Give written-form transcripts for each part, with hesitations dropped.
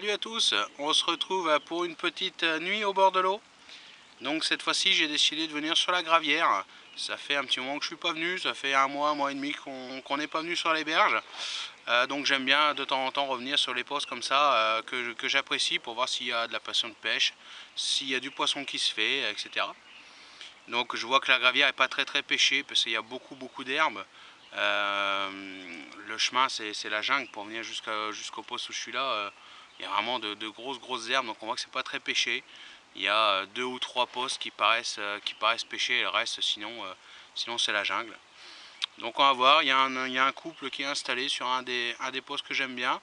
Salut à tous, on se retrouve pour une petite nuit au bord de l'eau. Donc cette fois-ci j'ai décidé de venir sur la Gravière. Ça fait un petit moment que je suis pas venu, ça fait un mois et demi qu'on n'est pas venu sur les berges. Donc j'aime bien de temps en temps revenir sur les postes comme ça que j'apprécie pour voir s'il y a de la passion de pêche, s'il y a du poisson qui se fait, etc. Donc je vois que la Gravière n'est pas très pêchée parce qu'il y a beaucoup d'herbes. Le chemin c'est la jungle pour venir jusqu'au poste où je suis là. Il y a vraiment de grosses herbes, donc on voit que c'est pas très pêché. Il y a 2 ou 3 postes qui paraissent pêchés et le reste sinon c'est la jungle. Donc on va voir, il y a un couple qui est installé sur un des postes que j'aime bien,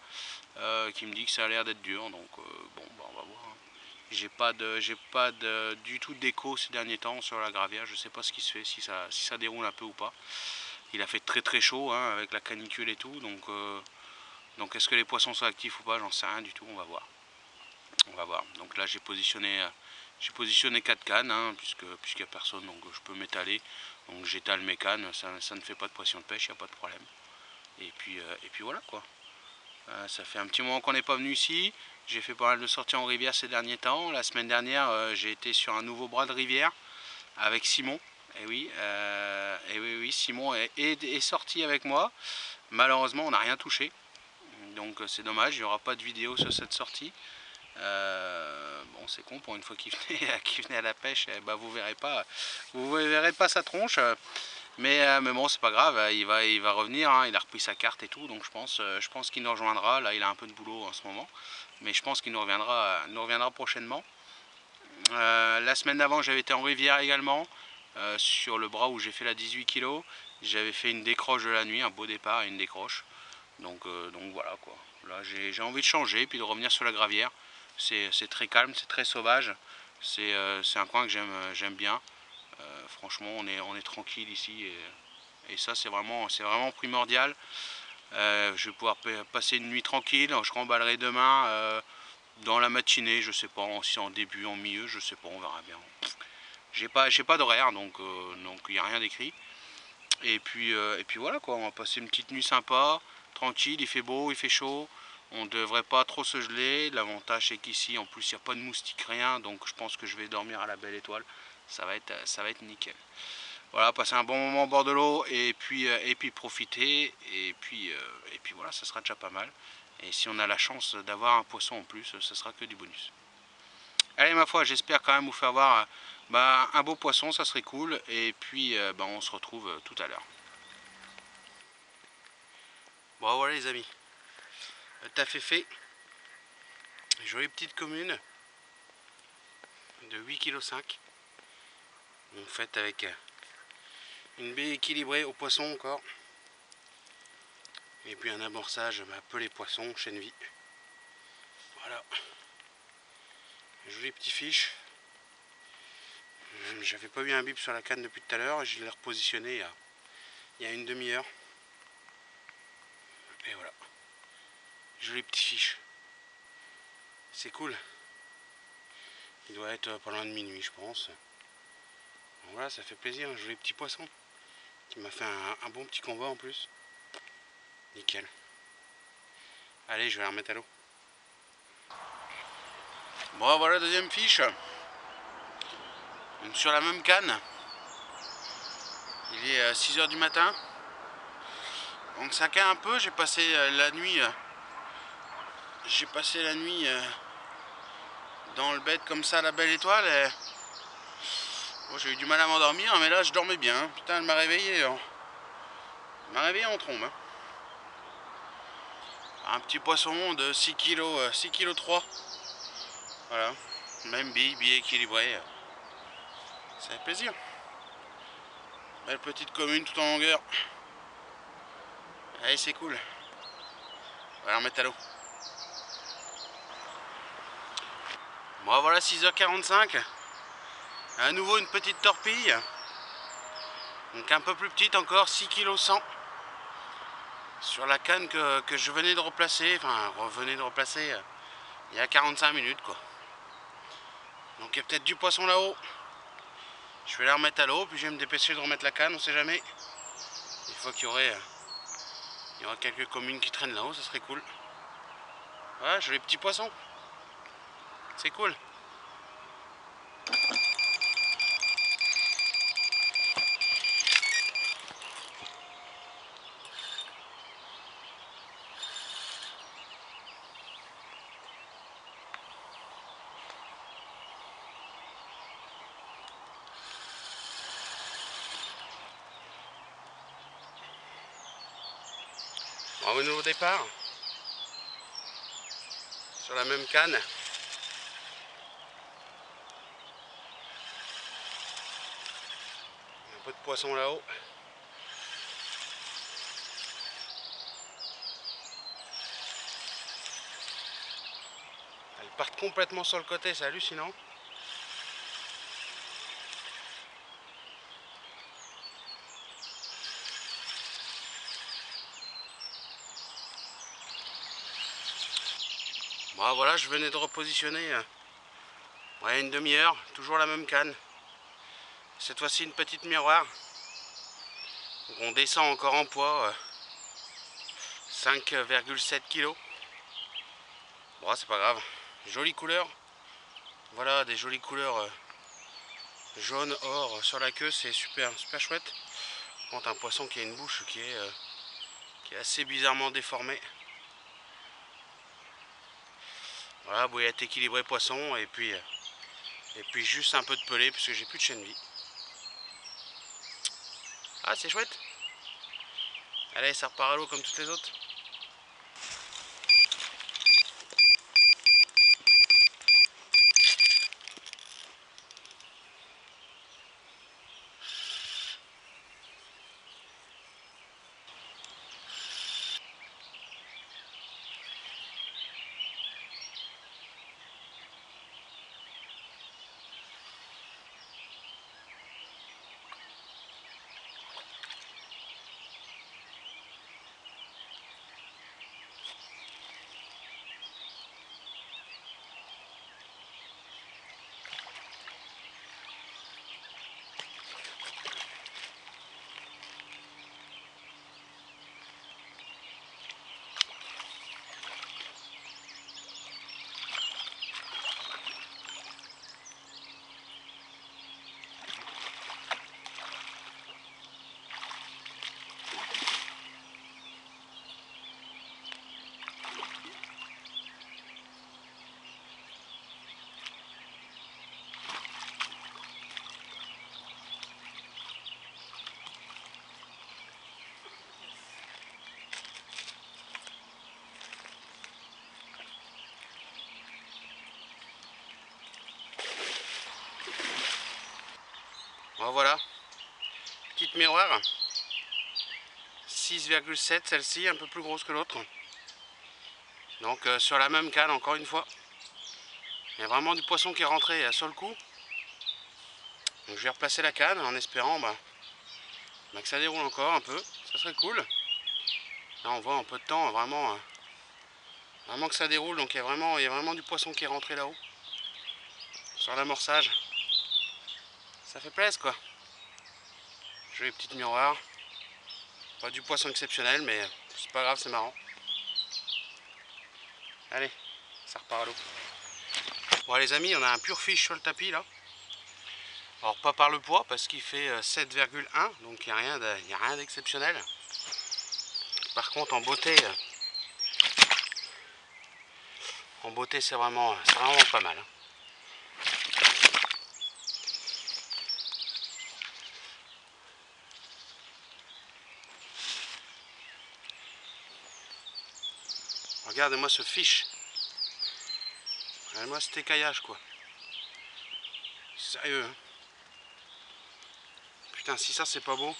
qui me dit que ça a l'air d'être dur, donc bon bah on va voir. J'ai pas du tout d'écho ces derniers temps sur la Gravière, je sais pas ce qui se fait, si ça déroule un peu ou pas. Il a fait très chaud hein, avec la canicule et tout, donc est-ce que les poissons sont actifs ou pas, j'en sais rien du tout, on va voir. On va voir. Donc là j'ai positionné 4 cannes, hein, puisqu'il n'y a personne, donc je peux m'étaler. Donc j'étale mes cannes, ça ne fait pas de pression de pêche, il n'y a pas de problème. Et puis voilà quoi. Ça fait un petit moment qu'on n'est pas venu ici. J'ai fait pas mal de sorties en rivière ces derniers temps. La semaine dernière j'ai été sur un nouveau bras de rivière avec Simon. Et oui, Simon est sorti avec moi. Malheureusement on n'a rien touché. Donc c'est dommage, il n'y aura pas de vidéo sur cette sortie. Bon c'est con, pour une fois qu'il venait à la pêche, bah, vous verrez pas sa tronche, mais bon c'est pas grave, il va revenir, hein, il a repris sa carte et tout, donc je pense qu'il nous rejoindra. Là il a un peu de boulot en ce moment, mais je pense qu'il nous reviendra prochainement. La semaine d'avant j'avais été en rivière également, sur le bras où j'ai fait la 18 kg, j'avais fait une décroche de la nuit, un beau départ et une décroche, donc voilà quoi. Là j'ai envie de changer puis de revenir sur la Gravière. C'est très calme, c'est très sauvage, c'est un coin que j'aime bien. Franchement on est tranquille ici et ça c'est vraiment primordial. Je vais pouvoir passer une nuit tranquille, je remballerai demain dans la matinée, je sais pas si en début, en milieu, je sais pas, on verra bien. J'ai pas d'horaire, donc il n'y a rien d'écrit. Et puis voilà quoi, on va passer une petite nuit sympa, tranquille, il fait beau, il fait chaud. On ne devrait pas trop se geler. L'avantage c'est qu'ici en plus il n'y a pas de moustiques, rien, donc je pense que je vais dormir à la belle étoile. Ça va être nickel. Voilà, passer un bon moment au bord de l'eau et puis profiter. Et puis voilà, ça sera déjà pas mal. Et si on a la chance d'avoir un poisson en plus, ce sera que du bonus. Allez ma foi, j'espère quand même vous faire voir un beau poisson, ça serait cool. Et puis on se retrouve tout à l'heure. Bon voilà les amis, le taf est fait. Jolie petite commune de 8,5 kg. On fait avec une baie équilibrée au poisson encore. Et puis un amorçage peu les poissons, chaîne vie. Voilà. Joli petit fiche. J'avais pas eu un bip sur la canne depuis tout à l'heure et je l'ai repositionné il y a une demi-heure. Et voilà. Joli petit fiche. C'est cool. Il doit être pas loin de minuit je pense. Donc voilà, ça fait plaisir, un joli petit poisson. Qui m'a fait un bon petit combat en plus. Nickel. Allez, je vais la remettre à l'eau. Bon voilà, deuxième fiche. Donc sur la même canne. Il est 6 h du matin. Donc ça caille un peu, j'ai passé la nuit. Dans le bed comme ça, la belle étoile. Et... Bon, j'ai eu du mal à m'endormir, mais là je dormais bien. Putain, elle m'a réveillé. Elle m'a réveillé en trombe. Hein. Un petit poisson de 6 kg, 6 kg 3. Voilà. Même bille équilibrée. Ça fait plaisir. Belle petite commune tout en longueur. Allez, c'est cool. On va la remettre à l'eau. Bon voilà, 6 h 45. À nouveau une petite torpille. Donc un peu plus petite encore, 6 kg 100. Sur la canne que je venais de replacer, il y a 45 minutes quoi. Donc il y a peut-être du poisson là-haut. Je vais la remettre à l'eau, puis je vais me dépêcher de remettre la canne, on sait jamais. Une fois qu'il y aura quelques communes qui traînent là-haut, ça serait cool. Voilà, j'ai les petits poissons. C'est cool. Bon, au nouveau départ, sur la même canne. Un peu de poisson là-haut. Elles partent complètement sur le côté, c'est hallucinant. Bon, voilà, je venais de repositionner ouais, une demi-heure, toujours la même canne. Cette fois-ci une petite miroir. Donc on descend encore en poids, 5,7 kg. Bon, c'est pas grave. Jolie couleur. Voilà, des jolies couleurs jaune, or sur la queue, c'est super, super chouette. Quand un poisson qui a une bouche qui est assez bizarrement déformée. Voilà, bouillette équilibrée poisson et puis juste un peu de pelé puisque j'ai plus de chaîne vie. Ah, c'est chouette. Allez, ça repart à l'eau comme toutes les autres. Bon, voilà, petite miroir, 6,7 celle-ci, un peu plus grosse que l'autre. Donc sur la même canne, encore une fois. Il y a vraiment du poisson qui est rentré sur le coup. Donc je vais replacer la canne en espérant que ça déroule encore un peu. Ça serait cool. Là on voit en peu de temps vraiment que ça déroule. Donc il y a vraiment du poisson qui est rentré là-haut. Sur l'amorçage. Ça fait plaisir quoi. Joli petite miroir. Pas du poisson exceptionnel mais c'est pas grave, c'est marrant. Allez, ça repart à l'eau. Bon les amis, on a un pur fiche sur le tapis là. Alors pas par le poids parce qu'il fait 7,1, donc il n'y a rien d'exceptionnel. Par contre en beauté c'est vraiment pas mal. Regardez-moi ce fiche. Regardez-moi cet écaillage quoi. Sérieux hein. Putain, si ça c'est pas beau.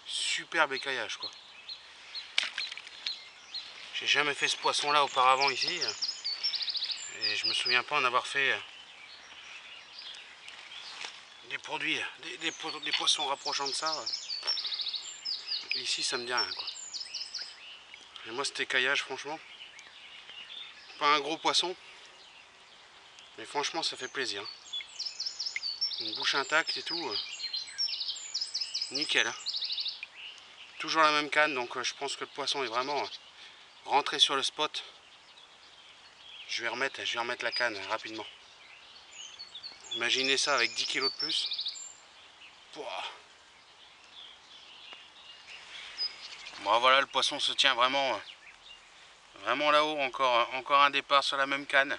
Superbe écaillage quoi. J'ai jamais fait ce poisson là auparavant ici. Et je me souviens pas en avoir fait des produits, des poissons rapprochant de ça. Ici ça me dit rien quoi. Et moi cet écaillage franchement. Pas un gros poisson. Mais franchement ça fait plaisir. Une bouche intacte et tout. Nickel. Toujours la même canne, donc je pense que le poisson est vraiment rentré sur le spot. je vais remettre la canne rapidement. Imaginez ça avec 10 kilos de plus. Pouah. Bon voilà, le poisson se tient vraiment là-haut, encore un départ sur la même canne.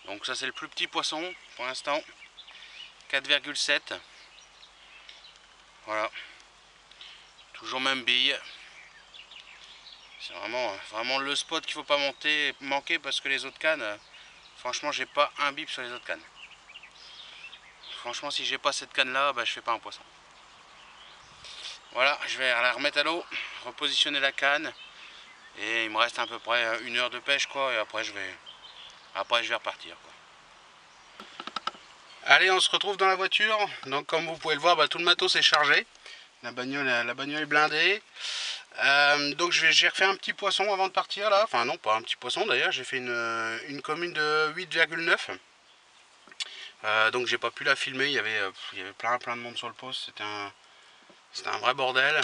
Donc ça c'est le plus petit poisson pour l'instant, 4,7. Voilà, toujours même bille. C'est vraiment le spot qu'il faut pas manquer parce que les autres cannes, franchement j'ai pas un bip sur les autres cannes. Franchement si j'ai pas cette canne là, bah, je fais pas un poisson. Voilà, je vais la remettre à l'eau, repositionner la canne. Et il me reste à peu près 1 heure de pêche quoi, et après je vais repartir quoi. Allez, on se retrouve dans la voiture. Donc comme vous pouvez le voir, bah, tout le matos est chargé. La bagnole est blindée. Donc j'ai refait un petit poisson avant de partir là. Enfin non, pas un petit poisson d'ailleurs, j'ai fait une commune de 8,9. Donc j'ai pas pu la filmer, il y avait plein de monde sur le poste, c'était un vrai bordel.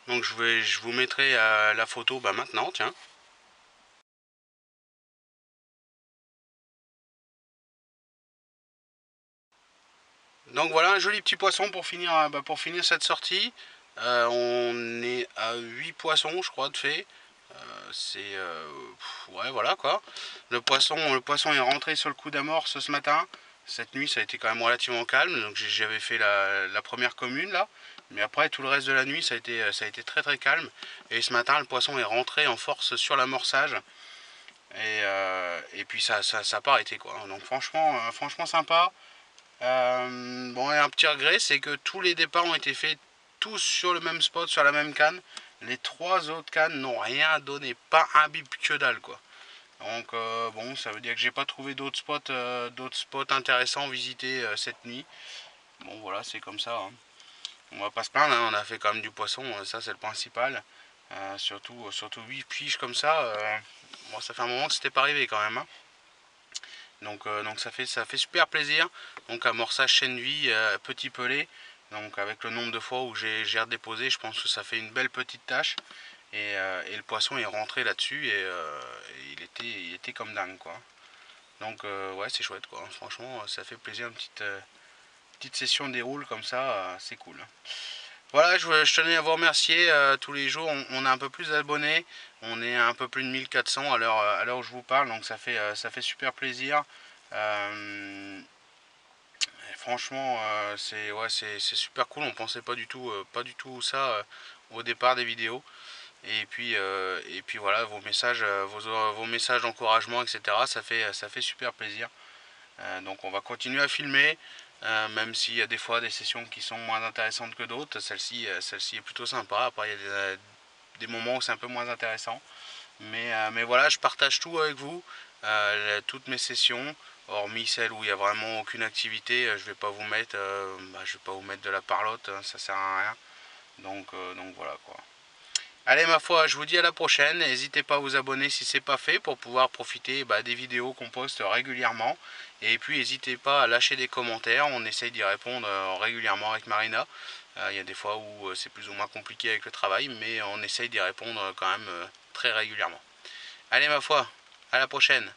Donc je vous mettrai la photo bah, maintenant, tiens. Donc voilà un joli petit poisson pour finir cette sortie. On est à 8 poissons je crois de fait. Ouais voilà quoi. Le poisson est rentré sur le coup d'amorce ce matin. Cette nuit ça a été quand même relativement calme. Donc j'avais fait la première commune là. Mais après tout le reste de la nuit ça a été très très calme. Et ce matin le poisson est rentré en force sur l'amorçage. Et puis ça n'a pas arrêté quoi. Donc franchement sympa. Bon, et un petit regret, c'est que tous les départs ont été faits tous sur le même spot, sur la même canne. Les 3 autres cannes n'ont rien donné, pas un bip que dalle quoi. Donc bon, ça veut dire que j'ai pas trouvé d'autres spots intéressants visités cette nuit. Bon voilà, c'est comme ça. Hein. On va pas se plaindre, hein, on a fait quand même du poisson, ça c'est le principal. Surtout 8 piges comme ça. Bon, ça fait un moment que c'était pas arrivé quand même. Hein. Donc ça fait super plaisir. Donc amorçage chaîne vie, petit pelé. Donc avec le nombre de fois où j'ai redéposé, je pense que ça fait une belle petite tâche. Et le poisson est rentré là-dessus et il était comme dingue quoi. Donc ouais c'est chouette quoi. Franchement ça fait plaisir, une petite session déroule comme ça, c'est cool. Voilà, je tenais à vous remercier. Tous les jours on a un peu plus d'abonnés. On est à un peu plus de 1400 à l'heure où je vous parle, donc ça fait super plaisir. Franchement c'est super cool. On pensait pas du tout ça au départ des vidéos. Et puis voilà, vos messages d'encouragement, etc. Ça fait super plaisir. Donc on va continuer à filmer. Même s'il y a des fois des sessions qui sont moins intéressantes que d'autres, celle-ci est plutôt sympa. Après il y a des moments où c'est un peu moins intéressant. Mais voilà, je partage tout avec vous, toutes mes sessions, hormis celles où il n'y a vraiment aucune activité. Je vais pas vous mettre, de la parlotte, hein, ça sert à rien. Donc voilà quoi. Allez ma foi, je vous dis à la prochaine, n'hésitez pas à vous abonner si ce n'est pas fait pour pouvoir profiter des vidéos qu'on poste régulièrement. Et puis n'hésitez pas à lâcher des commentaires, on essaye d'y répondre régulièrement avec Marina. Il y a des fois où c'est plus ou moins compliqué avec le travail, mais on essaye d'y répondre quand même très régulièrement. Allez ma foi, à la prochaine.